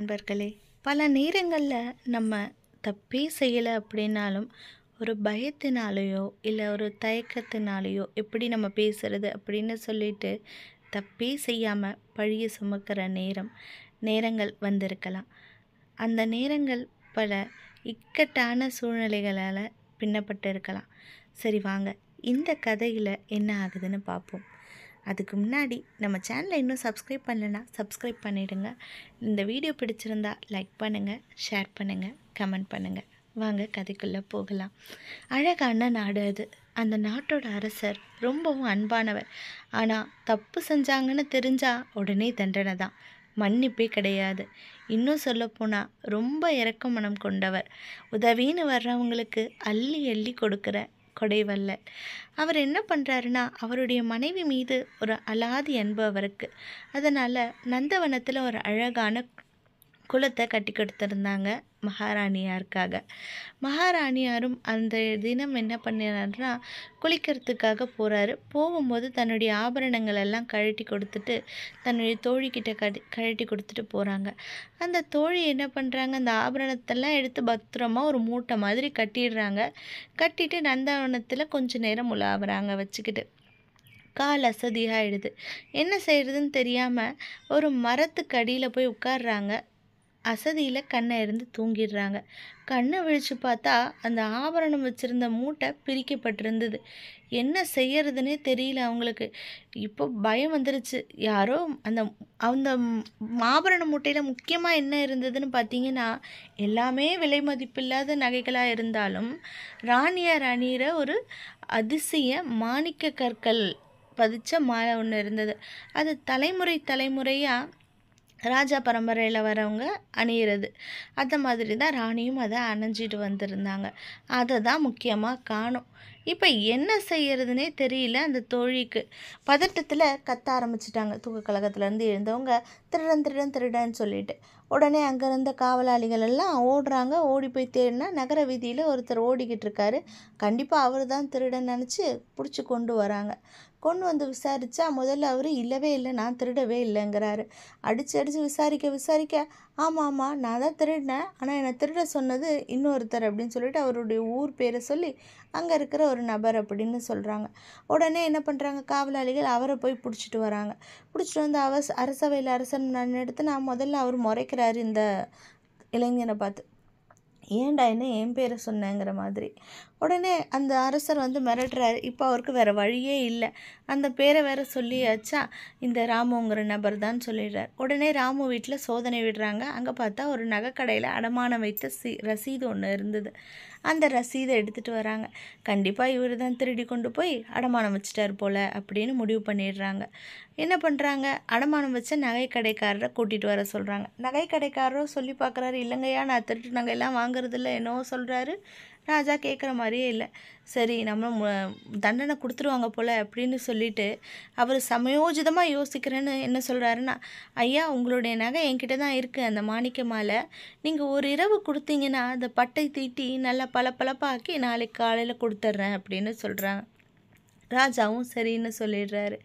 நண்பர்களே, பல நேரங்களில் நம்ம தப்பே செய்யலை அப்படின்னாலும் ஒரு பயத்தினாலேயோ இல்லை ஒரு தயக்கத்தினாலேயோ எப்படி நம்ம பேசுறது அப்படின்னு சொல்லிட்டு தப்பே செய்யாமல் பழிய சுமக்கிற நேரங்கள் வந்திருக்கலாம். அந்த நேரங்கள் பல இக்கட்டான சூழ்நிலைகளால் பின்னப்பட்டு இருக்கலாம். சரி வாங்க, இந்த கதையில் என்ன ஆகுதுன்னு பார்ப்போம். அதுக்கு முன்னாடி நம்ம சேனலை இன்னும் சப்ஸ்கிரைப் பண்ணலைன்னா சப்ஸ்கிரைப் பண்ணிவிடுங்க. இந்த வீடியோ பிடிச்சிருந்தா லைக் பண்ணுங்கள், ஷேர் பண்ணுங்கள், கமெண்ட் பண்ணுங்கள். வாங்க கதைக்குள்ளே போகலாம். அழகான நாடு அது. அந்த நாட்டோட அரசர் ரொம்பவும் அன்பானவர். ஆனால் தப்பு செஞ்சாங்கன்னு தெரிஞ்சால் உடனே தண்டனை தான், மன்னிப்பே கிடையாது. இன்னும் சொல்லப்போனால் ரொம்ப இரக்க மனம் கொண்டவர். உதவின்னு வர்றவங்களுக்கு அள்ளி அள்ளி கொடுக்குற கொடைவல்லல். அவர் என்ன பண்ணுறாருன்னா, அவருடைய மனைவி மீது ஒரு அலாதி அன்பு அவருக்கு. அதனால் நந்தவனத்தில் ஒரு அழகான குளத்தை கட்டி கொடுத்துருந்தாங்க மகாராணியாருக்காக. மகாராணியாரும் அந்த தினம் என்ன பண்ணினார்னா, குளிக்கிறதுக்காக போகிறாரு. போகும்போது தன்னுடைய ஆபரணங்கள் எல்லாம் கழட்டி கொடுத்துட்டு தன்னுடைய தோழிக்கிட்ட கழட்டி கொடுத்துட்டு போகிறாங்க. அந்த தோழி என்ன பண்ணுறாங்க, அந்த ஆபரணத்தெல்லாம் எடுத்து பத்திரமா ஒரு மூட்டை மாதிரி கட்டிடுறாங்க. கட்டிட்டு நந்தவனத்தில் கொஞ்ச நேரம் உலாவுறாங்க வச்சுக்கிட்டு. கால் அசதியாகிடுது. என்ன செய்கிறதுன்னு தெரியாமல் ஒரு மரத்துக்கு அடியில் போய் உட்கார்றாங்க. அசதியில் கண்ணை இருந்து தூங்கிடுறாங்க. கண்ணை விழித்து பார்த்தா அந்த ஆபரணம் வச்சுருந்த மூட்டை பிரிக்கப்பட்டிருந்தது. என்ன செய்யறதுனே தெரியல அவங்களுக்கு. இப்போ பயம் வந்துருச்சு. யாரோ அந்த அந்த ஆபரண மூட்டையில் முக்கியமாக என்ன இருந்ததுன்னு பார்த்தீங்கன்னா, எல்லாமே விலை மதிப்பில்லாத நகைகளாக இருந்தாலும் ராணியார் அணிகிற ஒரு அதிசய மாணிக்க கற்கள் பதிச்ச மாலை ஒன்று இருந்தது. அது தலைமுறையாக ராஜா பரம்பரையில் வரவங்க அணியிறது. அந்த மாதிரி தான் ராணியும் அதை அணிஞ்சிட்டு வந்திருந்தாங்க. அதை தான் முக்கியமாக காணோம். இப்போ என்ன செய்யறதுனே தெரியல அந்த தோழிக்கு. பதட்டத்தில் கத்த ஆரம்பிச்சிட்டாங்க. தூக்க கழகத்துலேருந்து எழுந்தவங்க திருடன் திருடன் திருடன்னு சொல்லிட்டு. உடனே அங்கே இருந்த காவலாளிகள் எல்லாம் ஓடுறாங்க. ஓடி போய் தேடினா நகர வீதியில் ஒருத்தர் ஓடிக்கிட்டு இருக்காரு. கண்டிப்பாக அவர் தான் திருடன் நினச்சி பிடிச்சி கொண்டு வராங்க. கொண்டு வந்து விசாரித்தா முதல்ல அவர் இல்லவே இல்லை, நான் திருடவே இல்லைங்கிறாரு. அடித்து விசாரிக்க ஆமாம் நான் தான் திருடினேன், ஆனால் என்னை திருட சொன்னது இன்னொருத்தர் அப்படின்னு சொல்லிட்டு அவருடைய ஊர் பேரை சொல்லி அங்கே இருக்கிற ஒரு நபர் அப்படின்னு சொல்கிறாங்க. உடனே என்ன பண்ணுறாங்க, காவலாளிகள் அவரை போய் பிடிச்சிட்டு வராங்க. பிடிச்சிட்டு வந்து அரசவையில் அரசன் எடுத்து நான் முதல்ல அவர் முறைக்கிறாரு இந்த இளைஞனை பார்த்து. ஏன்டா என்ன என் பேரை சொன்னேங்கிற மாதிரி. உடனே அந்த அரசர் வந்து மிரட்டுறாரு. இப்போ அவருக்கு வேறு வழியே இல்லை. அந்த பேரை வேற சொல்லியாச்சா, இந்த ராமுங்கிற நபர் தான் சொல்லிடுறார். உடனே ராமு வீட்டில் சோதனை விடுறாங்க. அங்கே பார்த்தா ஒரு நகைக்கடையில் அடமானம் வைத்த ரசீது ஒன்று இருந்தது. அந்த ரசீதை எடுத்துகிட்டு வராங்க. கண்டிப்பாக இவர் தான் திருடி கொண்டு போய் அடமானம் வச்சிட்டார் போல் அப்படின்னு முடிவு பண்ணிடுறாங்க. என்ன பண்ணுறாங்க, அடமானம் வச்ச நகை கடைக்காரரை கூட்டிகிட்டு வர சொல்கிறாங்க. நகை கடைக்காரரும் சொல்லி பார்க்குறாரு, இல்லைங்கய்யா நான் திருட்டு நகையெல்லாம் வாங்குறதில்ல என்னவோ சொல்கிறாரு. ராஜா கேட்குற மாதிரியே இல்லை. சரி நம்ம தண்டனை கொடுத்துருவாங்க போல் அப்படின்னு சொல்லிட்டு அவர் சமயோஜிதமாக யோசிக்கிறேன்னு என்ன சொல்கிறாருன்னா, ஐயா உங்களுடைய நகை என்கிட்ட தான் இருக்குது, அந்த மாணிக்க மாலை. நீங்கள் ஒரு இரவு கொடுத்தீங்கன்னா அந்த பட்டை தீட்டி நல்லா பளபளப்பாக்கி நாளைக்கு காலையில் கொடுத்துட்றேன் அப்படின்னு சொல்கிறாங்க. ராஜாவும் சரின்னு சொல்லிடுறாரு.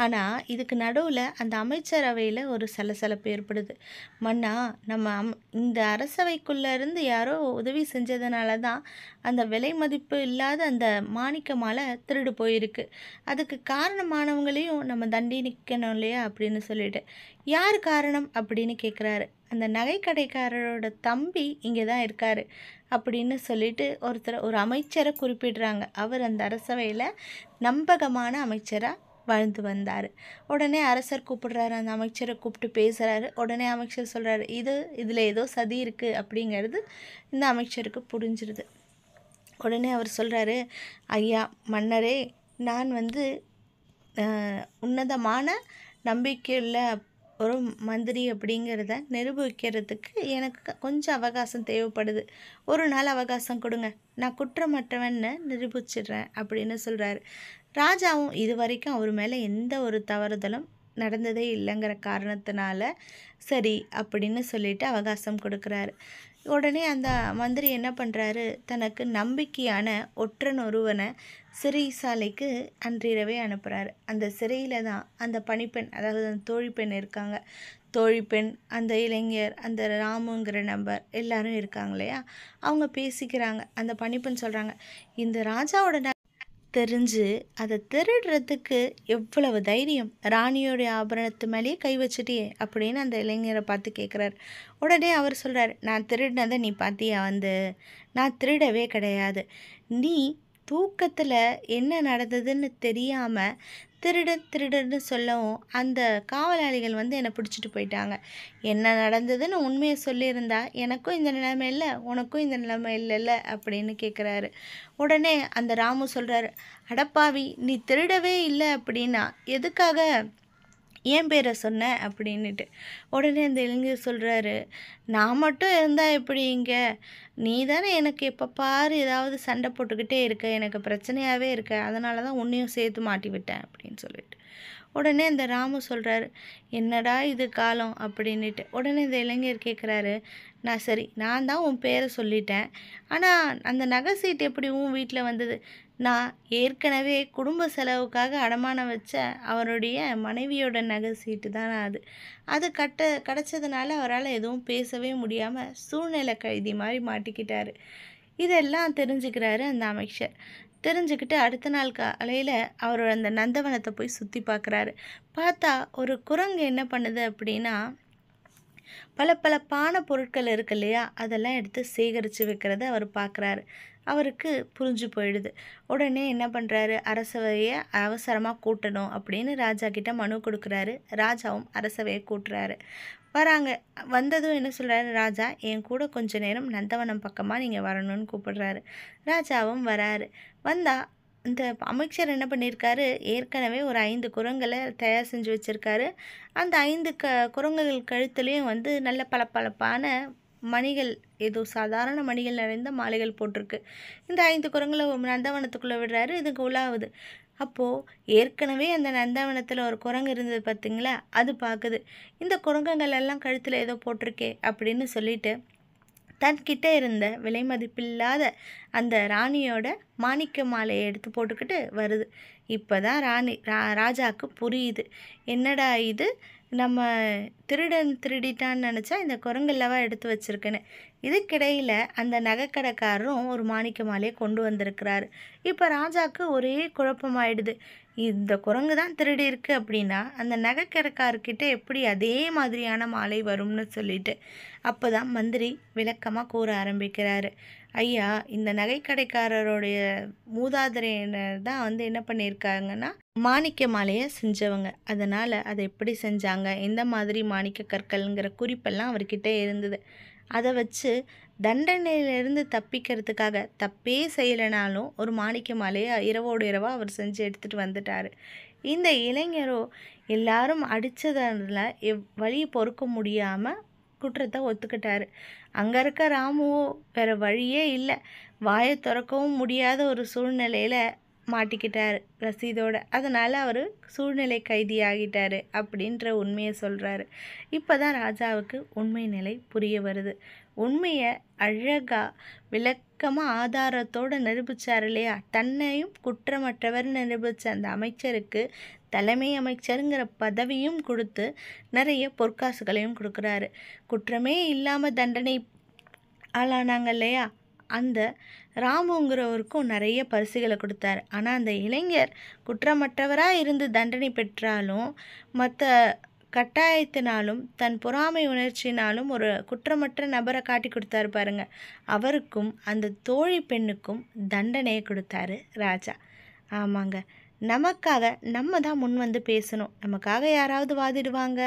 ஆனால் இதுக்கு நடுவில் அந்த அமைச்சரவையில் ஒரு சலசலப்பு ஏற்படுது. மன்னா, நம்ம இந்த அரசவைக்குள்ளே இருந்து யாரோ உதவி செஞ்சதுனால தான் அந்த விலை மதிப்பு இல்லாத அந்த மாணிக்க மாலை திருடு போயிருக்கு. அதுக்கு காரணமானவங்களையும் நம்ம தண்டிக்கணும் இல்லையா அப்படின்னு சொல்லிட்டு. யார் காரணம் அப்படின்னு கேட்குறாரு. அந்த நகைக்கடைக்காரரோட தம்பி இங்கே தான் இருக்கார் அப்படின்னு சொல்லிட்டு ஒரு அமைச்சரை குறிப்பிடுறாங்க. அவர் அந்த அரசவையில் நம்பகமான அமைச்சராக வாழ்ந்து வந்தார். உடனே அரசர் கூப்பிடுறாரு. அந்த அமைச்சரை கூப்பிட்டு பேசுகிறாரு. உடனே அமைச்சர் சொல்கிறாரு, இதில் ஏதோ சதி இருக்குது அப்படிங்கிறது இந்த அமைச்சருக்கு புரிஞ்சிருது. உடனே அவர் சொல்கிறாரு, ஐயா மன்னரே, நான் வந்து உன்னதமான நம்பிக்கையுள்ள ஒரு மந்திரி அப்படிங்கிறத நிரூபிக்கிறதுக்கு எனக்கு கொஞ்சம் அவகாசம் தேவைப்படுது. ஒரு நாள் அவகாசம் கொடுங்க, நான் குற்றமற்றவன்னு நிரூபிச்சிடுறேன் அப்படின்னு சொல்கிறாரு. ராஜாவும் இது வரைக்கும் அவர் மேலே எந்த ஒரு தவறுதலும் நடந்ததே இல்லைங்கிற காரணத்தினால சரி அப்படின்னு சொல்லிட்டு அவகாசம் கொடுக்குறாரு. உடனே அந்த மந்திரி என்ன பண்ணுறாரு, தனக்கு நம்பிக்கையான ஒற்றன் ஒருவனை சிறைசாலைக்கு அன்றிரவே அனுப்புகிறாரு. அந்த சிறையில் தான் அந்த பணிப்பெண், அதாவது அந்த தோழி பெண் இருக்காங்க. தோழி பெண், அந்த இளைஞர், அந்த ராமுங்கிற நபர் எல்லாரும் இருக்காங்க இல்லையா, அவங்க பேசிக்கிறாங்க. அந்த பணிப்பெண் சொல்கிறாங்க, இந்த ராஜாவோட தெரிஞ்சு அதை திருடுறதுக்கு எவ்வளவு தைரியம், ராணியோடைய ஆபரணத்து மேலேயே கை வச்சுட்டியே அப்படின்னு அந்த இளைஞரை பார்த்து கேட்குறாரு. உடனே அவர் சொல்கிறார், நான் திருடினதை நீ பார்த்தியா நான் திருடவே கிடையாது. நீ தூக்கத்தில் என்ன நடந்ததுன்னு தெரியாமல் திருடுன்னு சொல்லவும் அந்த காவலாளிகள் என்னை பிடிச்சிட்டு போயிட்டாங்க. என்ன நடந்ததுன்னு உண்மையை சொல்லியிருந்தா எனக்கும் இந்த நிலைமை இல்லை, உனக்கும் இந்த நிலைமை இல்லைல்ல அப்படின்னு கேட்குறாரு. உடனே அந்த ராமு சொல்கிறாரு, அடப்பாவி, நீ திருடவே இல்லை அப்படின்னா எதுக்காக ஏன் பேரை சொன்ன அப்படின்னுட்டு. உடனே அந்த இளைஞர் சொல்கிறாரு, நான் மட்டும் இருந்தால் எப்படி இங்கே, நீ தானே எனக்கு எப்போ பாரு ஏதாவது சண்டை போட்டுக்கிட்டே இருக்க, எனக்கு பிரச்சனையாகவே இருக்க, அதனால தான் உன்னையும் சேர்த்து மாட்டி விட்டேன் அப்படின்னு சொல்லிட்டு. உடனே அந்த ராமு சொல்கிறாரு, என்னடா இது காலம் அப்படின்னுட்டு. உடனே இந்த இளைஞர் கேட்குறாரு, நான் தான் உன் பேரை சொல்லிட்டேன், ஆனால் அந்த நகை சீட்டு எப்படி உன் வீட்டில் வந்தது? நான் ஏற்கனவே குடும்ப செலவுக்காக அடமானம் வச்ச அவருடைய மனைவியோட நகை சீட்டு தானே அது கிடச்சதுனால அவரால் எதுவும் பேசவே முடியாமல் சூழ்நிலை கைதி மாதிரி மாட்டிக்கிட்டாரு. இதெல்லாம் தெரிஞ்சுக்கிறாரு அந்த அமைச்சர். தெரிஞ்சுக்கிட்டு அடுத்த நாள் காலையில் அவர் அந்த நந்தவனத்தை போய் சுற்றி பார்க்குறாரு. பார்த்தா ஒரு குரங்கு என்ன பண்ணுது அப்படின்னா, பல பொருட்கள் இருக்கு இல்லையா, அதெல்லாம் எடுத்து சேகரித்து வைக்கிறத அவர் பார்க்குறாரு. அவருக்கு புரிஞ்சு போயிடுது. உடனே என்ன பண்ணுறாரு, அரசவையை அவசரமாக கூட்டணும் அப்படின்னு ராஜா கிட்ட மனு கொடுக்குறாரு. ராஜாவும் அரசவையை கூட்டுறாரு. வராங்க. வந்ததும் என்ன சொல்கிறாரு, ராஜா என் கூட கொஞ்ச நேரம் நந்தவனம் பக்கமாக நீங்கள் வரணும்னு கூப்பிடுறாரு. ராஜாவும் வராரு. வந்தால் இந்த அமைச்சர் என்ன பண்ணியிருக்காரு, ஏற்கனவே ஒரு 5 குரங்களை தயார் செஞ்சு வச்சுருக்காரு. அந்த 5 குரங்குகள் கழுத்துலேயும் நல்ல பளபளப்பான மணிகள், ஏதோ சாதாரண மணிகள் நிறைந்த மாலைகள் போட்டிருக்கு. இந்த 5 குரங்களை நந்தவனத்துக்குள்ளே விடுறாரு. இதுக்கு உலாவுது. அப்போது ஏற்கனவே அந்த நந்தவனத்தில் ஒரு குரங்கு இருந்தது பார்த்திங்களா, அது பார்க்குது. இந்த குரங்குகள் எல்லாம் கழுத்தில் ஏதோ போட்டிருக்கே அப்படின்னு சொல்லிட்டு தன்கிட்ட இருந்த விலை மதிப்பில்லாத அந்த ராணியோட மாணிக்க மாலையை எடுத்து போட்டுக்கிட்டு வருது. இப்போ தான் ராஜாவுக்கு புரியுது, என்னடா இது, நம்ம திருடிட்டான்னு நினச்சா இந்த குரங்கல்லவா எடுத்து வச்சுருக்கேன்னு. இதுக்கிடையில் அந்த நகைக்கடைக்காரரும் ஒரு மாணிக்க மாலையை கொண்டு வந்திருக்கிறாரு. இப்போ ராஜாவுக்கு ஒரே குழப்பமாயிடுது. இந்த குரங்கு தான் திருடி இருக்கு அப்படின்னா அந்த நகைக்கடைக்காரர்கிட்ட எப்படி அதே மாதிரியான மாலை வரும்னு சொல்லிட்டு அப்போ தான் மந்திரி விளக்கமாக கூற ஆரம்பிக்கிறாரு. ஐயா, இந்த நகைக்கடைக்காரருடைய மூதாதையர் தான் என்ன பண்ணியிருக்காங்கன்னா மாணிக்க மாலையை செஞ்சவங்க. அதனால் அதை எப்படி செஞ்சாங்க, எந்த மாதிரி மாணிக்க கற்கள்ங்கிற குறிப்பெல்லாம் அவர்கிட்ட இருந்தது. அதை வச்சு தண்டனையிலிருந்து தப்பிக்கிறதுக்காக தப்பே செய்யலைனாலும் ஒரு மாணிக்க மாலையை இரவோடு இரவாக அவர் செஞ்சு எடுத்துகிட்டு வந்துட்டார். இந்த இளைஞரோ எல்லாரும் அடித்ததில் வழியை பொறுக்க முடியாமல் குற்றத்தை ஒத்துக்கிட்டாரு. அங்கே இருக்க ராமுவோ வேறு வழியே இல்லை, வாயை திறக்கவும் முடியாத ஒரு சூழ்நிலையில் மாட்டிக்கிட்டார் ரசீதோட. அதனால் அவர் சூழ்நிலை கைதியாகிட்டார் அப்படின்ற உண்மையை சொல்கிறாரு. இப்போ தான் ராஜாவுக்கு உண்மை நிலை புரிய வருது. உண்மையை அழகாக விளக்கமாக ஆதாரத்தோடு நிரூபித்தார் இல்லையா, தன்னையும் குற்றமற்றவர்னு நிரூபித்த அந்த அமைச்சருக்கு தலைமை அமைச்சருங்கிற பதவியும் கொடுத்து நிறைய பொற்காசுகளையும் கொடுக்குறாரு. குற்றமே இல்லாமல் தண்டனை ஆளானாங்க இல்லையா, அந்த ராமுங்கிறவருக்கும் நிறைய பரிசுகளை கொடுத்தாரு. ஆனால் அந்த இளைஞர் குற்றமற்றவராக இருந்து தண்டனை பெற்றாலும் மற்ற கட்டாயத்தினாலும் தன் பொறாமை உணர்ச்சினாலும் ஒரு குற்றமற்ற நபரை காட்டி கொடுத்தாரு பாருங்க, அவருக்கும் அந்த தோழி பெண்ணுக்கும் தண்டனையை கொடுத்தாரு ராஜா. ஆமாங்க, நமக்காக நம்ம தான் முன் வந்து பேசணும். நமக்காக யாராவது வாதிடுவாங்க,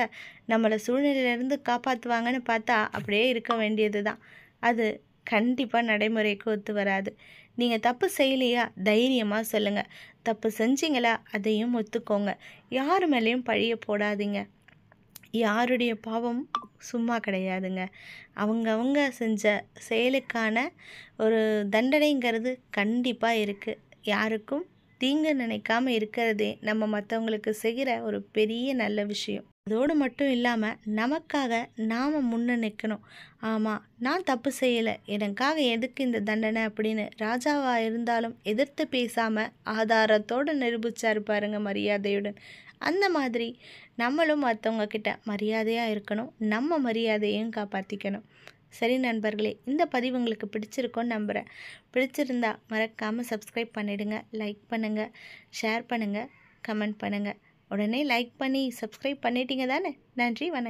நம்மளை சூழ்நிலையிலேருந்து காப்பாற்றுவாங்கன்னு பார்த்தா அப்படியே இருக்க வேண்டியது தான். அது கண்டிப்பாக நடைமுறைக்கு ஒத்து வராது. நீங்கள் தப்பு செய்யலையா, தைரியமாக சொல்லுங்கள். தப்பு செஞ்சீங்களா, அதையும் ஒத்துக்கோங்க. யார் மேலேயும் பழிய போடாதீங்க. யாருடைய பாவம் சும்மா கிடையாதுங்க. அவங்கவுங்க செஞ்ச செயலுக்கான ஒரு தண்டனைங்கிறது கண்டிப்பாக இருக்குது. யாருக்கும் தீங்கு நினைக்காமல் இருக்கிறதே நம்ம மற்றவங்களுக்கு செய்கிற ஒரு பெரிய நல்ல விஷயம். அதோடு மட்டும் இல்லாமல் நமக்காக நாம் முன்ன நிற்கணும். ஆமாம், நான் தப்பு செய்யலை, எனக்காக எதுக்கு இந்த தண்டனை அப்படின்னு ராஜாவாக இருந்தாலும் எதிர்த்து பேசாமல் ஆதாரத்தோடு நிரூபித்தார் பாருங்க மரியாதையுடன். அந்த மாதிரி நம்மளும் மற்றவங்க கிட்ட மரியாதையாக இருக்கணும், நம்ம மரியாதையும் காப்பாற்றிக்கணும். சரி நண்பர்களே, இந்த பதிவு உங்களுக்கு பிடிச்சிருக்கோன்னு நம்புகிறேன். பிடிச்சிருந்தா மறக்காமல் சப்ஸ்கிரைப் பண்ணிவிடுங்க, லைக் பண்ணுங்கள், ஷேர் பண்ணுங்கள், கமெண்ட் பண்ணுங்கள். உடனே லைக் பண்ணி சப்ஸ்கிரைப் பண்ணிட்டீங்க தானே? நன்றி, வணக்கம்.